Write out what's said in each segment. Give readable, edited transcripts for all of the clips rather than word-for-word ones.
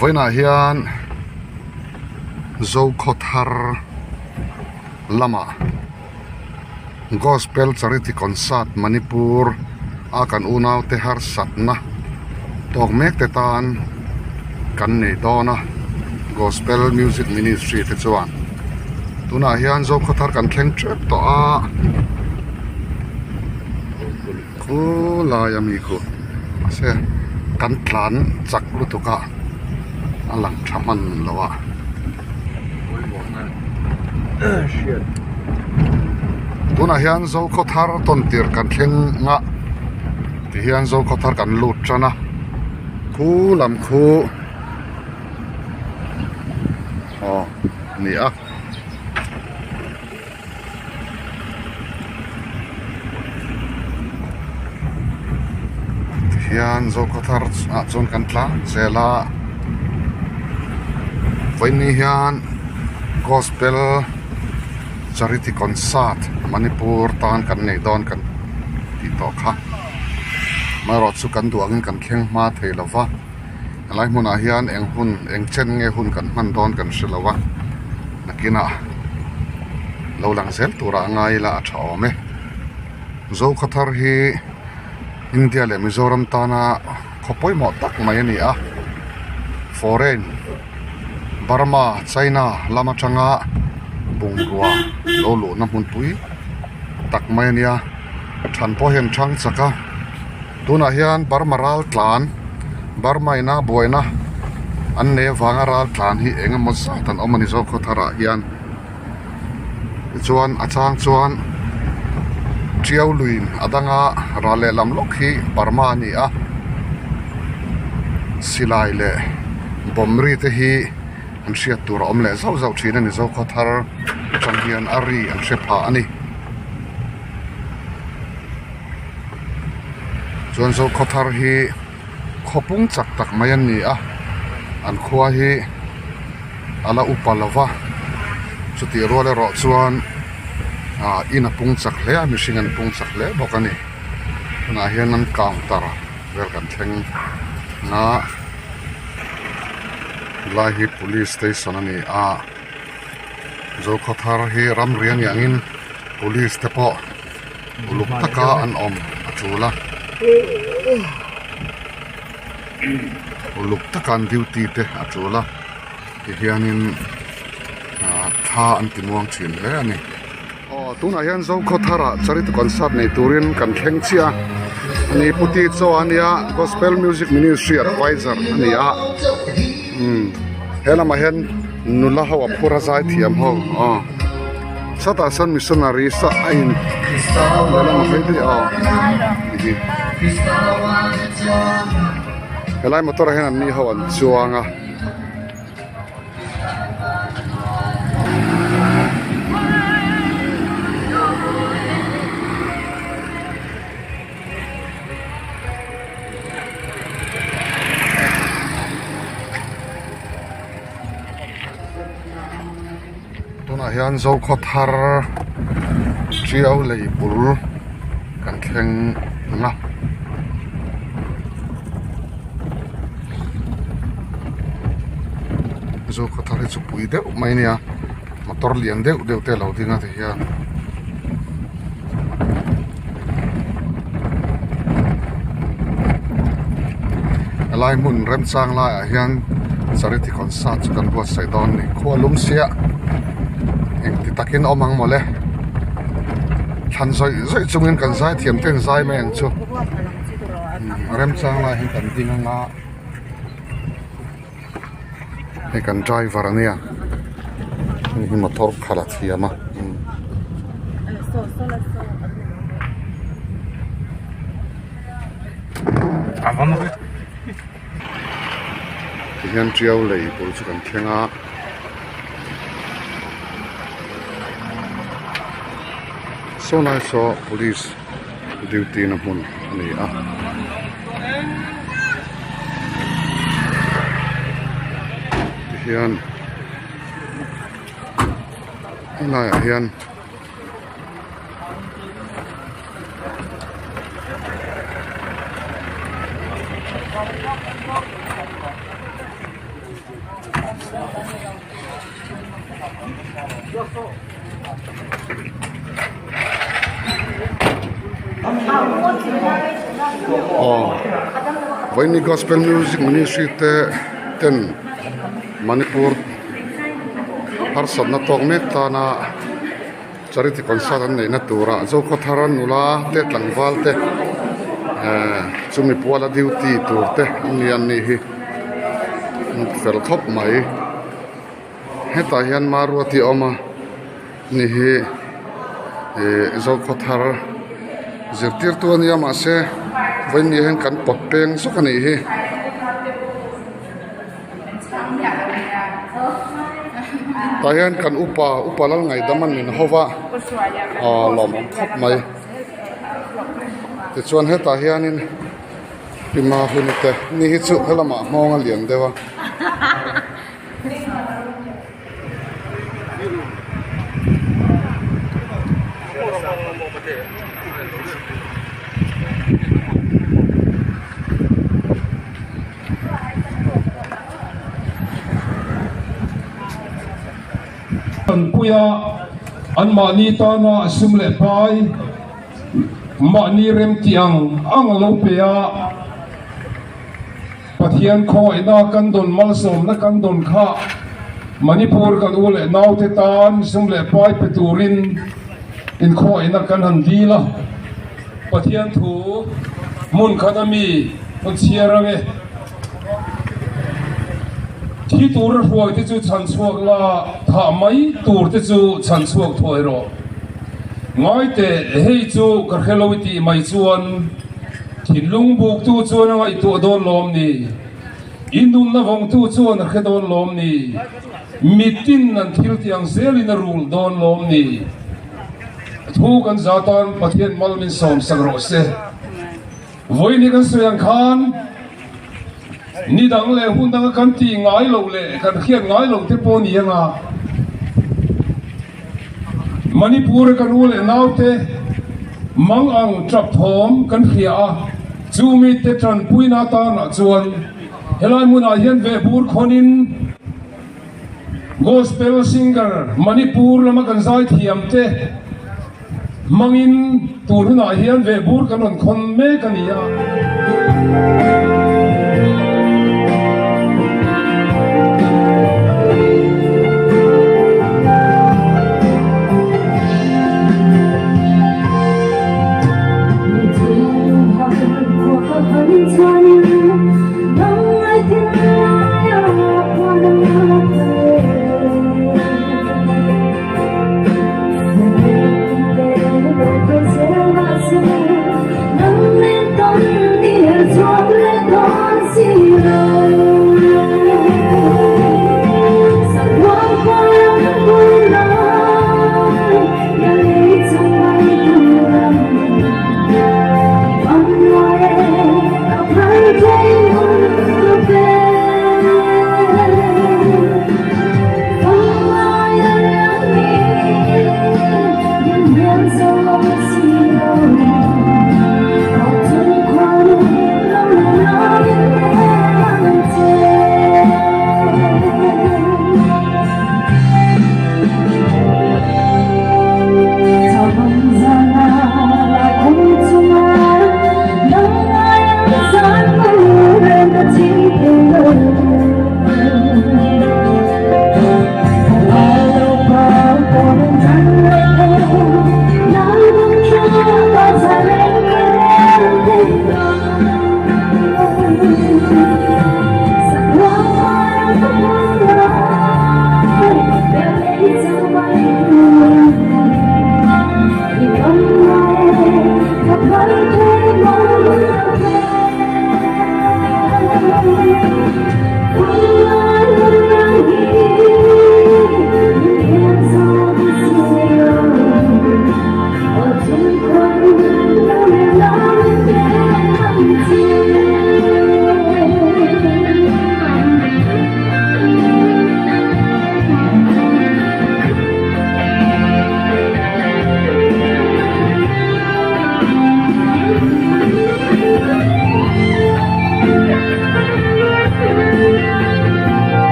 với nãy hiền dâu khothar lama gospel charity concert Manipur akan unaw te har satna tok mek te tan kan nei dona gospel music ministry te chuan tuna hian zo khothar kan thleng trep to a ko la yami ko se kan tlan chak lu to ka alang thaman lawa tuna hian zo khothar ton tir kan thleng nga ti hian zo khothar kan lut chana khu lam khu ni a hian zo khothar a chon kan tla zela vai ni hian gospel charity concert Manipur tan kan nei don kan ti to kha marot su kan duangin kan thleng ma theilawa alai hmuna hian eng chen nge hun kan man don kan hrilawa nakina lo lang zel tura ngai la a thawme zo khathar hi India le Mizoram tana khopoi mo tak mai ani a foreign Burma China lama changa bungwa lo lo na mun pui tak mai ania than po hem thang chaka tuna hian Burma ral tlan Burma ina boina an ne wanga ral tlan hi engemaw zatan omani zo khothara hian chuan achang chuan chiao luin adanga rale lam lok hi Burma ni a silai le bomri te hi an hriat tur om le zau zau thina ni zo khothar chang hian ari an hrepa ani chuan zo khothar hi khopung chak tak mai an ni a an khua hi ala upalawa chuti role ro chuan ina pung chak hle a mihring an pung chak hle bawk ani na hian an counter vel kan thleng na lai hi police station ani a zo khothar hi ram rian yangin police te po uluk taka an om achula uluk takan duty te achula ti hianin tha an timuang thin hle ani tuna hian zo khothara charity concert nei turin kan thleng chia ani puti chawania gospel music ministry advisor ani a helama hen nula hawa phura zai thiam ho sata san missionary sa ain helama phedi helai motor hen an ni hawan chuanga hian zo khothar chiao lei bul kan thleng nga zo khothar chu pui deuh mai nia motor lian deuh deuh te lo dinga te hian alai mun rem chang lai a hian charity concert kan buat sai don ni khualum sia ti takin omang mole than zoi zoi chungin kan zai thiam ten zai men chu rem chang la hin kan ding nga he kan driver ania ni motor khala thiama hian chiao lei pol chu kan thlenga so nice so police duty na mun ani a hian hian Với những gospel music ministry ten Manipur har sat na tok mek ta na charity concert an nei na tura zo ko tharan nula te tlangwal te chumi puala duty tur te nian ni hi fel khop mai heta hian maruati oma ni hi zo ko thar zirtir tu ania ma se với ni hen kan pot peng so kan hi ta hian kan upa lal ngai daman min hova lom khop mai te chuan heta hianin pima hunite ni hi chu helama mong a lian dewa puya an mani ta na sumle pai mani rem tiang ang lo pea pathian khoi na kan don mal som na kan don kha manipur kan ule nau te tan sumle pai peturin in khoi na kan han di la pathian thu mun khanami on chiarangeที่ตัวรถไฟที่จูชันสวกละถ้าไม่ตัวที่จูชันสวกถอยรอง่ายแต่ให้จูกระเขลวิธีไม่ชวนที่ลุงบุกตัวชวนอะไรตัวโดนลมนี่อินดุนนวงตัวชวนกระเขโดนลมนี่มิตินนั่นทิลที่ยังเซลินรูลโดนลมนี่ทุกันจาตันประเทศมัลมินสอมสังโรเซวันนี้กันสุยังคานนี่ดังเลยหุ่นดังกันตีง่ายลงเลยกันเขียนง่ายลงที่ปนียังอ่ะมันนี่พูดกันรู้เลยน่าเตะมังอังจับทอมกันเขียจูมีเตจันปุยนาตาหนักจวนเฮลัยมุนาเฮียนเวบูร์คนอินgospel singer มันนี่พูดแล้วมันกันใจเทียมเตะมังอินตัวหุ่นอาเฮียนเวบูร์กันนั่นคนเมกันนี่อ่ะNang men ton ni el suave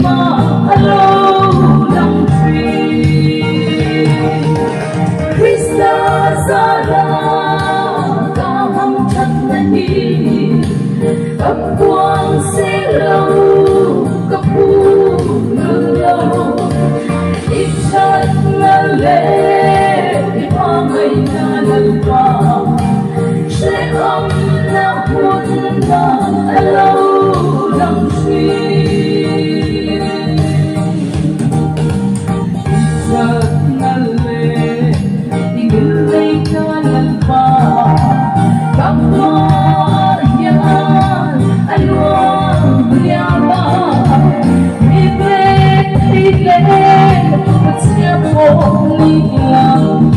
mà lâu lòng truy Christa Sara ca hâm thật đi ấp quang sẽ lâu cấp phu ngừng lâu ít chất ngân lệ hoa ngày na lần qua sẽ ấm na huân na lâu lòng suy chất ngân lệ tình lệ na lần qua các hoa yan anh hoàng ba đi lên một chiếc bộ ly lòng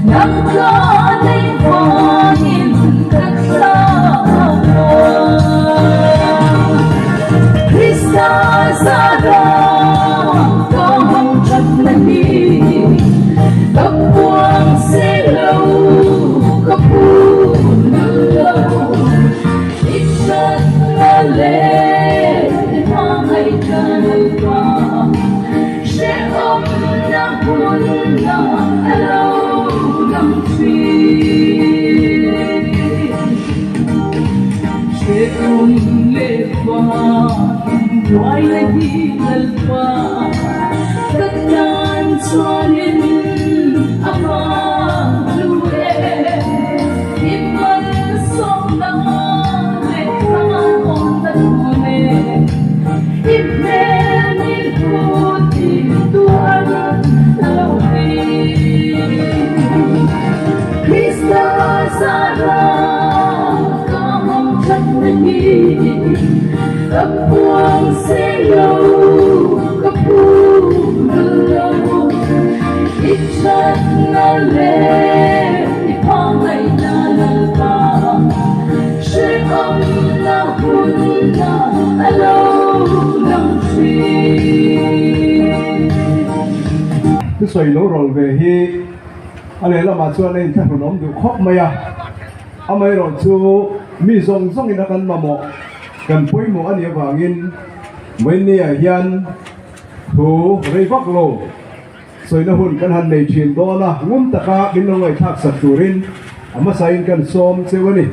nắng gió đầy hoa nhìn thật xa Christa Sara có hồng chất đi cấp quang sẽ lâu cấp phu lâu ít chất lệ hoa ngày trời qua sẽ ôm na buồn na lâu lòng truy sẽ ôm lệ hoa ngoài lại đi lần qua tất đàn cho nên ama lue im vẫn sông đắng lệ thang ôm đất mùa im bên im thu tìm tuan lâu đi Christa Sara có hồng chất đi ấp quang sẽ lâu cấp phu lâu ít chất ngân lệ hoa ngày na lần qua sẽ ấm na huân na lâu lòng truy cái sợi lỗ rồi về hi anh ấy là mà cho nên thay đổi nón được khóc mày à anh ấy rồi chú mi rong rong in akan mamo kan poi mo anh ấy vàng in mấy nia hiền thu rây vác lô sợi nó hun kan han này chuyện đó là ngum taka bin lo ngai thak sat turin ama sain kan som chewani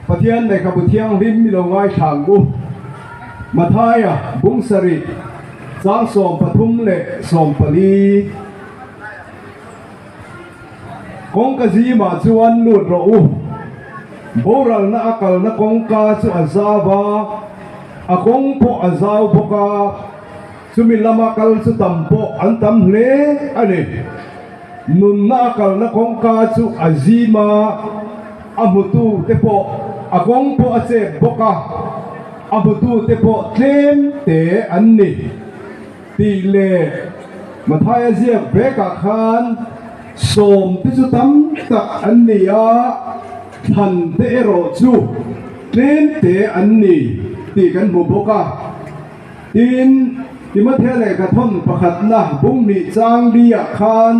pathian này kabu thiang rim mi lo ngai thang bu mathaya bung sari sang som pathum le som pali kong ka ji ma chuan lut ro u boral na akal na kong ka chu azaba akong po azaw boka chumi lama kal chu tampo an tam hle ani nun na akal na kong ka chu azima amutu te po akong po ache boka amutu te po tlem te anni ti le mathaya zia beka khan som te chu tam tak anni a than te ro chu tlem te anni ti kan bu boka tin ti ma the le ka thon pakhat na bung ni chang dia khan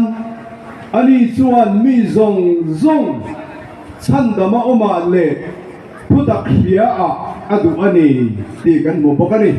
ani chuan mi zong zong chan dama oma le putak hia a adu ani ti kan bu boka ni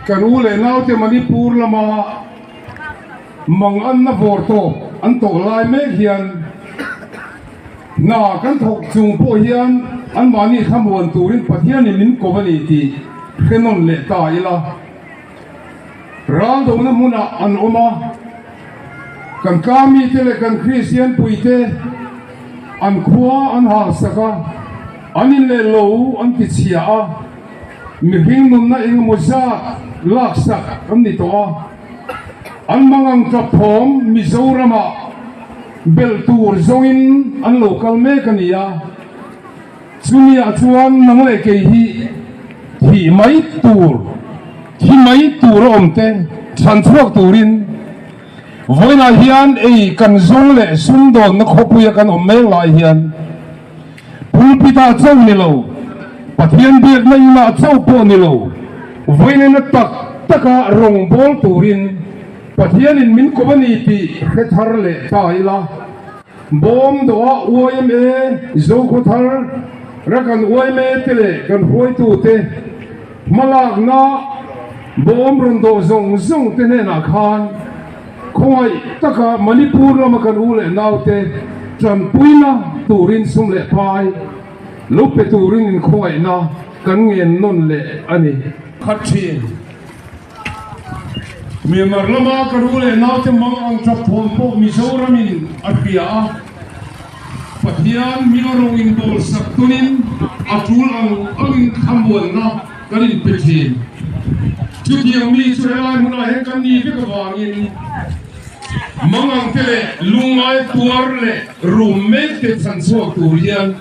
kan ule nau te Manipur lama mang an na vorto an to lai me hian na kan thok chung po hian an mani thamuan turin pathian min kovani ti khenon le ta ila ral dong na muna an oma kan kami tele kan Christian puite an khua an ha saka anin le lo an ki chia a mi hing num na ing moza laksak am ni to an mangang ka phom Mizorama beltur zongin an local me kania chumi achuan nang le ke hi thi mai tur omte chan chuak turin voina hian ei kan zong le sum don na khopuya kan ommel lai hian pulpita chau ni lo pathian biak na ina chau po ni lo voina na taka rong bol turin pathian in min kobani ti khethar le taila bom do uime zo khothar rakan uime tele kan hoi tu te malak na bom rondo zong te ne na khan khoi taka manipur la makan ule naute tram puina turin sum le pai lupe turin in khoi na kan ngen non le ani khathi Myanmar lama karule naute mang ang trapon po Mizoramin arpia pathian milorong in bol saktunin atul ang khambuan na kanin petin Chudiang mi surelai muna hekan ni bikawangin mangang tele lungai tuar le rumek te sansuak turian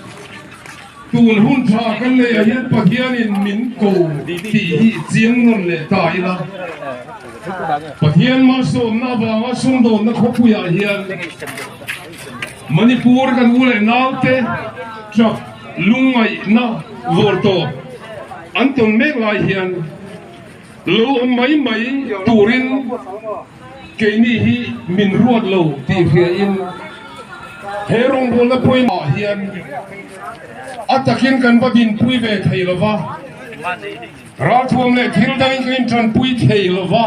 tun hun tha kan le ayan pathian in min ko ti jiang non le taila pathian ma so na ba ma sung do na khopuya hian manipur kan ule naute chak lungai na vorto anton me lai hian lo mai turin keini hi min ruat lo ti khia in herong bola point hian atakin kan badin pui ve thailova ra thuam le thil dang in tran pui thailova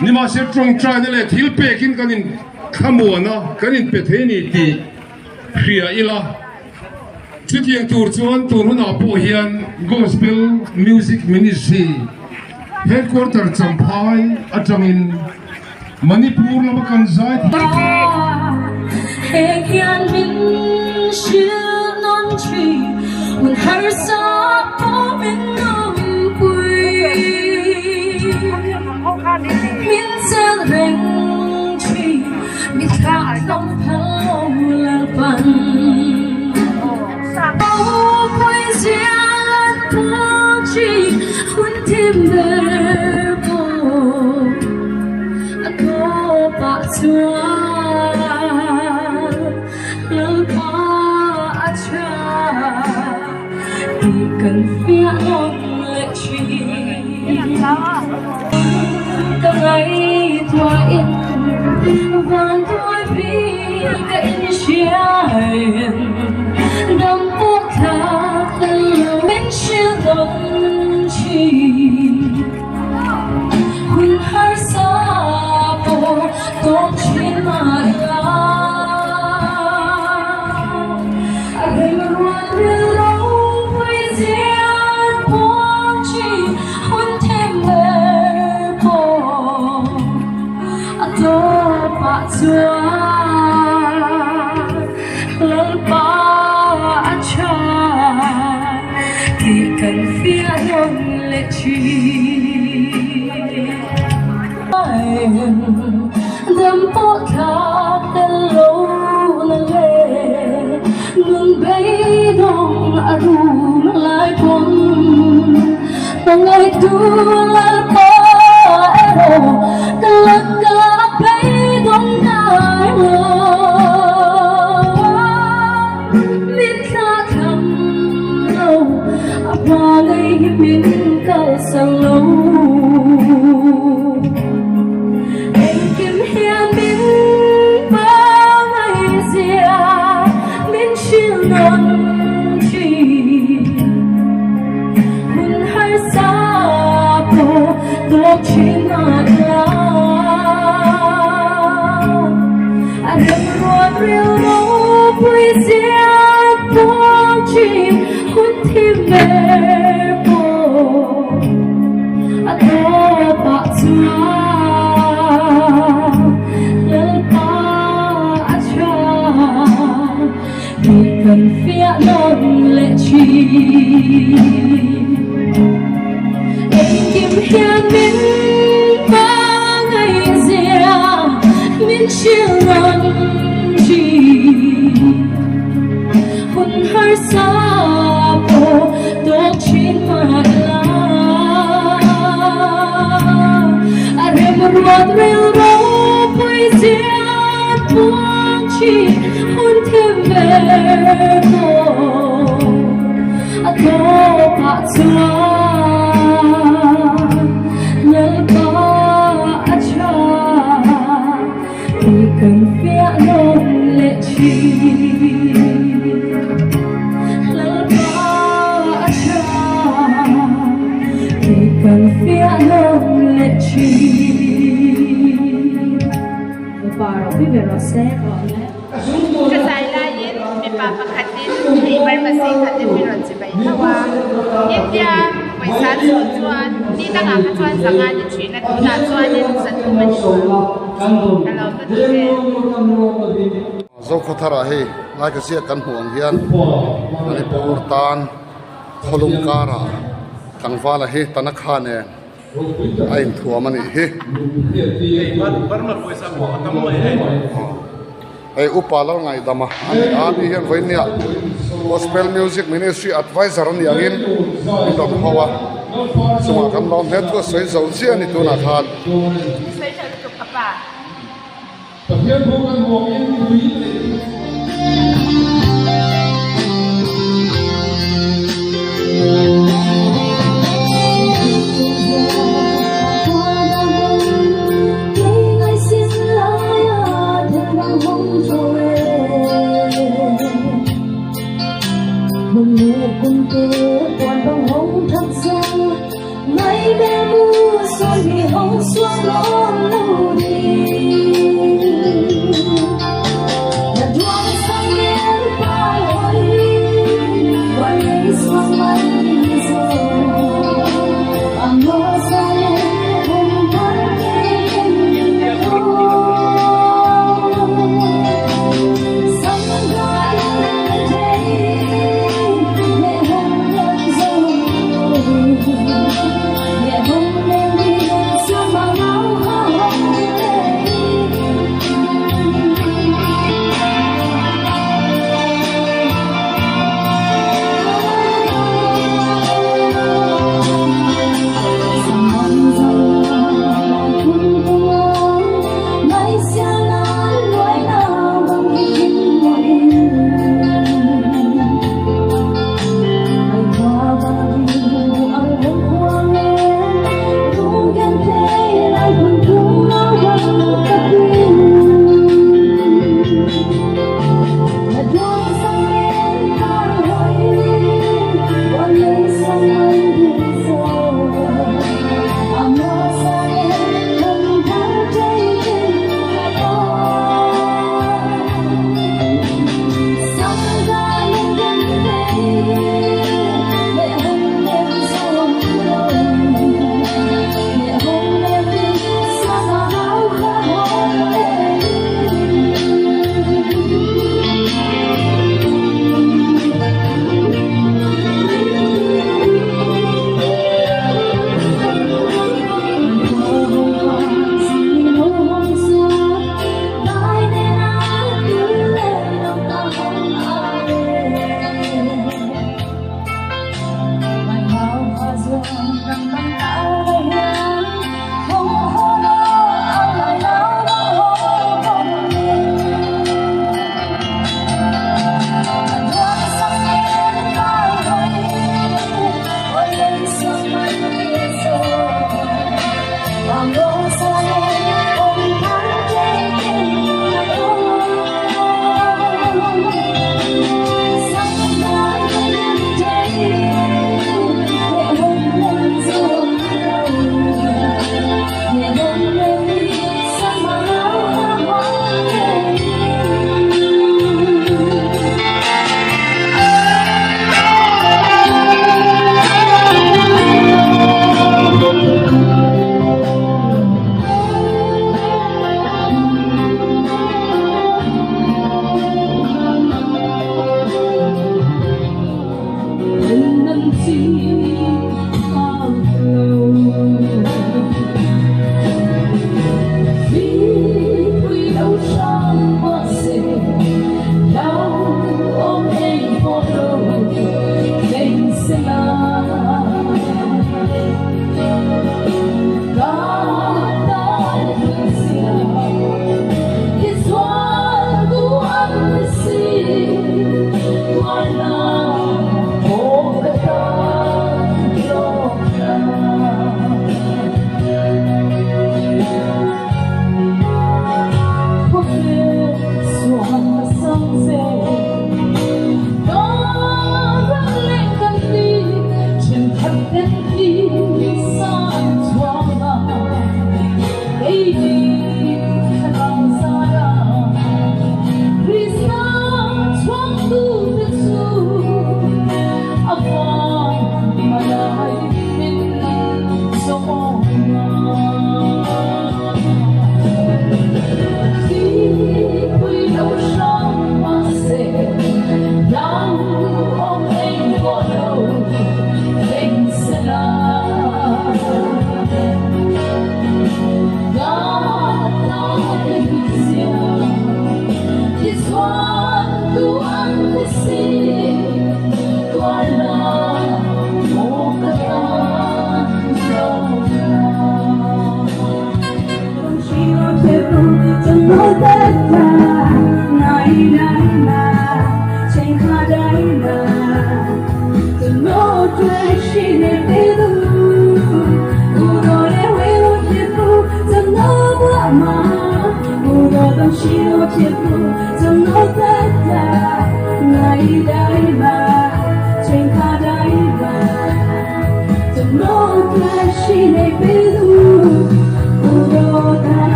nima se trong trai le thil pe kin kanin khamuana kanin pe theni ti khia ila chutiang tur chuan turuna po hian gospel music ministry headquarter champhai atangin manipur la kan zai Hek yan min shil non chi un har sa po min nom pui min sel reng chi min ka dom phao la pan oh pui zian po chi hun tim der po ako pa chua cần phía non lệ chi từng ngày thoại vàng thôi vì cái chia đâm bút thà từng bên chia đông chi hun har sa po con chi mà cần phía non lệ chi đâm bút tháp tên lâu lệ ngừng bay đông arum lại con ngày tu lại pa ero talaga bay đông nai hoa gây min cao sang lâu em kiếm hiền min bao ngày xưa min chiều non chi hun hai sa po do chi na la anh em ruột riêu đâu vui xưa po chi hun thêm về po ako pa chua lal pa acha đi cần phía non lệ chi em kim hiền min ba ngày xưa min chiều non chi hun hun har sa po dok chin magla arem ruat rel ro poesia tuang chi hun themer ko ato pa chua nhớ có acha thì cần phía nông lệ chi nhớ có acha thì cần phía nông lệ chi para viver a serra Kasay lain, may papakatin, may ibarmasing katin piron si Baytawa. India, may sansuan, di na nga katuan sa nga ni China, katuan din sa tuman ko. Kalaw na din. zo ko thara he ngai ka sia kan huang hian Manipur tan kholum kara tangwala he tanakha ne ain thuam ani he ei upala ngai dama ani hian voinia gospel music ministry advisor ani angin dom hawa suma kan lom het ko soi zo chi ani tu na khan Say siya ito ka pa. Tapos bukan mo yung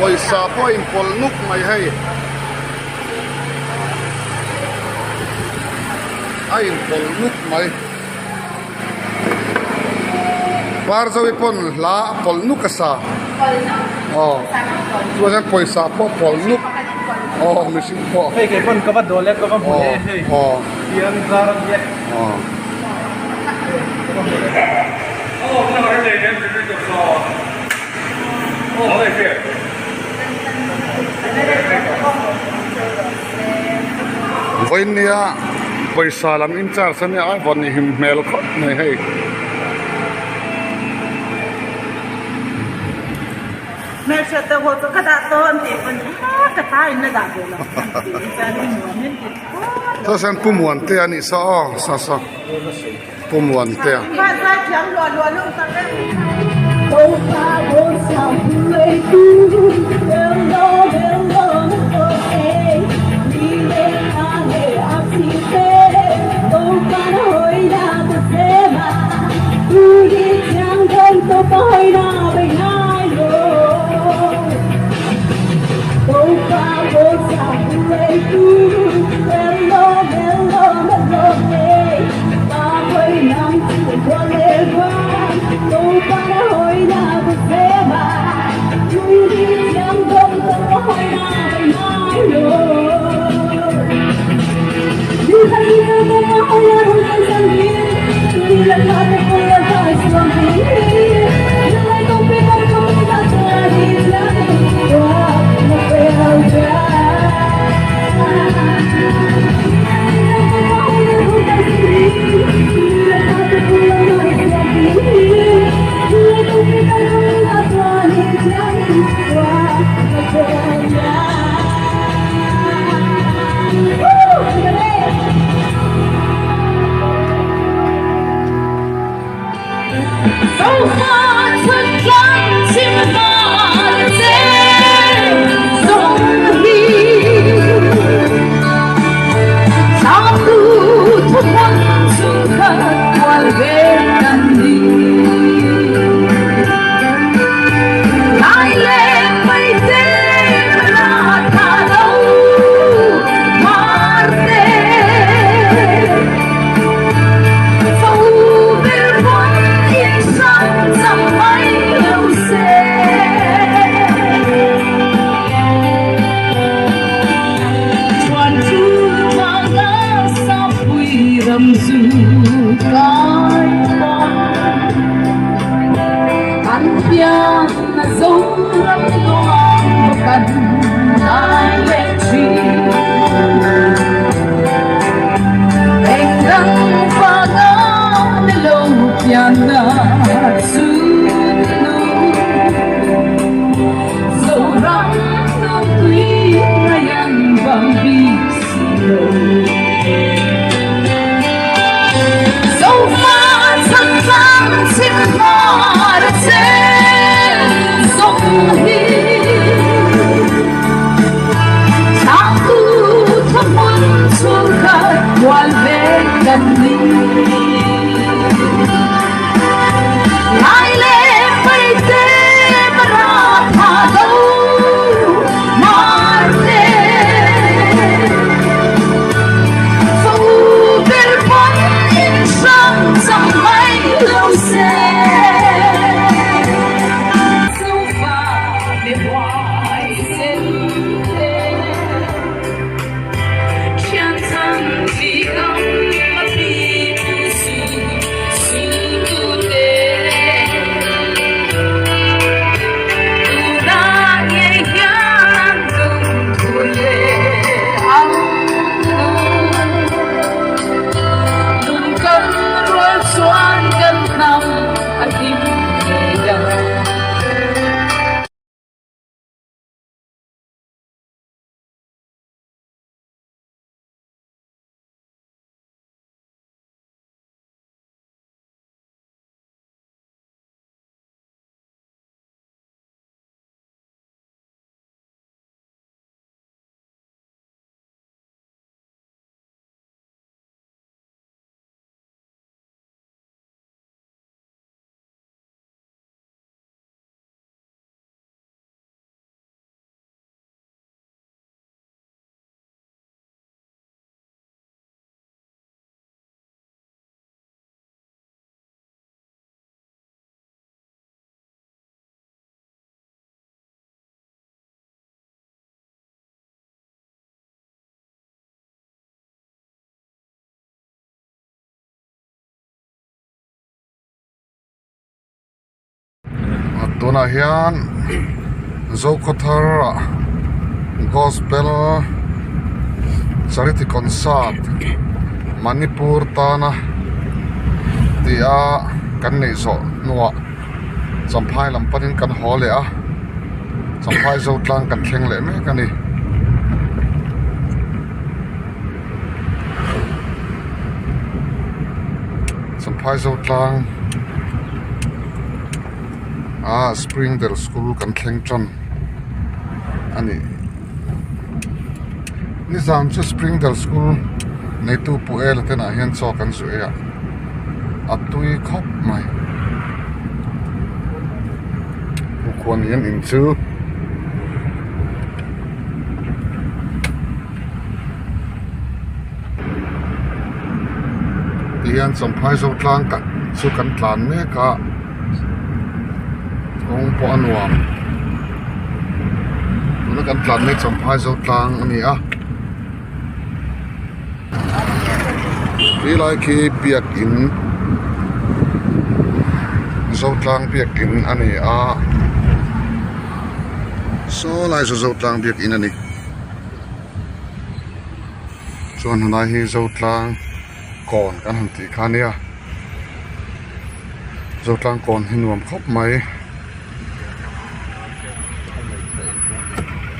Poisa po impol nuk mai hay ai impol nuk mai par zo ipon la pol nuk asa oh tuan poisa po pol nuk oh mesin po hey ke pon kabat dole ka ba bule hey oh yan zaran ye oh Oh,那儿得人只是就说，哦，那是。Voinia paisa lam in charge sani ai von ni him mel khot nei hei Mẹ sẽ tự hồ cho các đạn tôn thì còn cái tay nó đạt được là cha đi muốn nên thì ta san pumuan te ani sa sa pumuan te vai vai chém lùa lùa luôn ta cái Tô pha vô sao người tu Hello, hello, okay Đi lên ta để áp sĩ phê Tô pha hồi ra một thế mà Tu đi chẳng thân tô pha hồi ra bên hai rồi Tô pha vô sao người tu Hello, hello, okay Ta quay nắng chỉ qua lê quang Tô pha hồi ra một thế mà Tu đi chẳng thân tô pha hồi ra bên hai rồi Đi thân yêu tô pha hồi ra một thân thân thiên Đi là ta tô pha hồi ra một thân thiên Nhưng lại không biết không biết ta sẽ đi chẳng qua một về hậu trái So far to come to my day, so Satu Tuhan sungkat walbekan di Laile paite melata dau marte Sau berpon insan sampai lause Tuan tu Rầm dù cõi ăn piang là dấu lắm loạn một cần ai lệ chi anh đang pha ngã để lâu piang na su dấu răng năm quý ngày ăn vàng bi So far to come to my day, so Aku temun surat walbekan ni Laile paite merata dau marte Sau berpon insan sampai lause Sufa de hoài sen Chiang sang vì gông mà vì tu si si tu te Tu na ye yang tu le ang Cần rồi xoan cần năm anh im dần tuna hian zo khothar gospel charity concert Manipur ta na tia kan nei zo nuwa champhai lam panin kan hole a champhai zo tlang kan thleng le me kani champhai zo tlang Springdale School kan thleng chon ani ni zam chu Springdale School nei tu pu el tena hian chaw kan zu e a tui khop mai kon yen in chu lian champhai zo tlang ka chu kan tlan me ka kong po anuam tuna kan tlan me champhai zo tlang ani a like ki biak in zo tlang biak in ani a so lai zo tlang biak in ani chuan hunai hi zo tlang kon kan han ti kha nia zo tlang kon hi nuam khop mai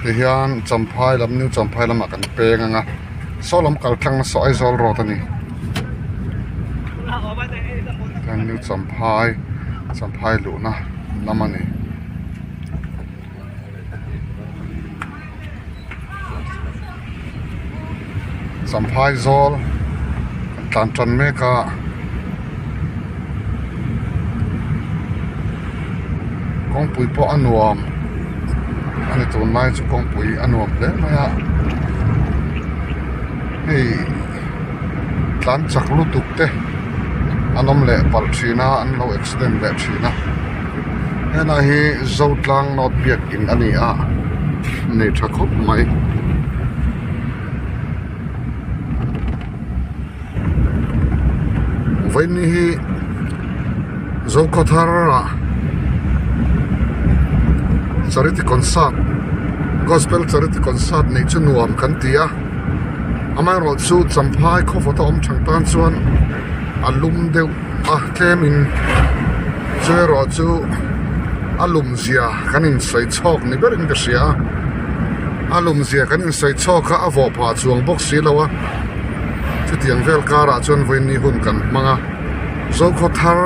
ti hian champhai lam nu champhai lam kan peng anga so lam kal thlang na so ai zol ro ta ni kan nu champhai lu na lamani champhai zol tlan tran me ka kong pui po anuam ani tu nai chu kong pui anuam le maya hei tlan chak lu tuk te anom le pal thina an lo accident le thina hena hi zo tlang not biak in ani a nei tha khop mai vaini hi zo kothara charity concert gospel charity concert nei chu nuam kan tia amai ro chu champhai kho photo om thang tan chuan alum deuh a tlemin chero chu alum zia kanin sai chok ni berin ka sia alum zia kanin sai chok kha avo pha chuang box si lawa chu tiang vel kara chuan voin ni hun kan manga zo kho thar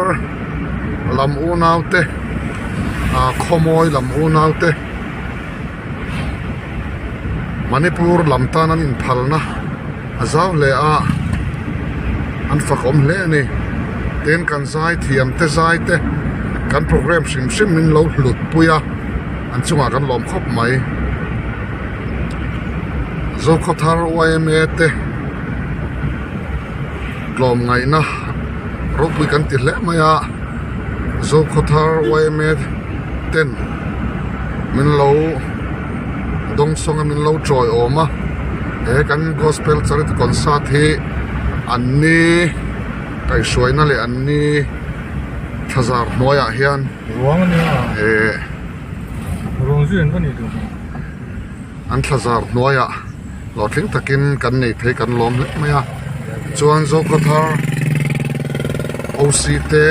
lam u naute a khomoi lam u naute Manipur lam tan an in phalna azaw le a an fakom le ni ten kan zai thiam te zai te kan program sim min lo hlut puya an chunga kan lom khop mai zo khothar OMA te lom ngai na ro pui kan ti le maya zo khothar OMA ten min lo dong song min lo troi oma e kan gospel charity concert hi anni kai suaina le anni thazar noya hian ruang ni e ruang zuen kan ni tu an thazar noya lo thling takin kan nei thei kan lom le maya chuan zo khothar OC te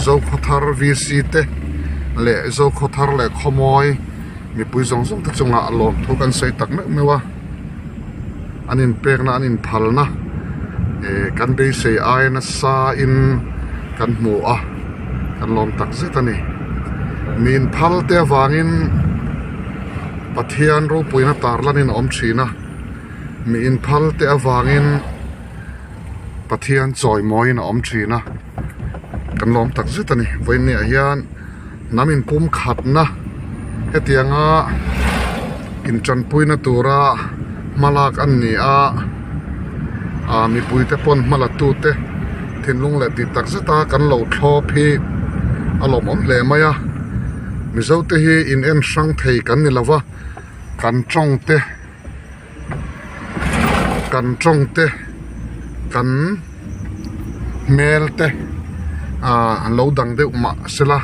zo khothar VC te le zo khothar le khomoi mi pui zong zong ta chunga lom thu kan sei tak me mewa anin pek na anin phal na kan be sei ai na sa in kan mu a kan lom tak zetani min phal te wangin pathian ro puina tarlanin om thina mi in phal te awangin pathian choi moin om thina kan lom tak zetani voini a hian namin pum khat na hetianga in chan puina tura malak an ni a mi pui te pon mala tu te thinlung le ti tak zeta kan lo thlo phi alom om le maya mi zo te hi in en sang thei kan ni lawa kan chong te kan mel te an lo dang de ma sela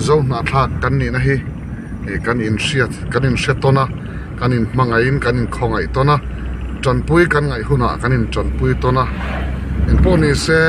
zo na thak kan ni na hi kan in siat tona kan in mangain kan in khongai tona tròn pui kan ngai huna kanin tròn pui to na in po ni se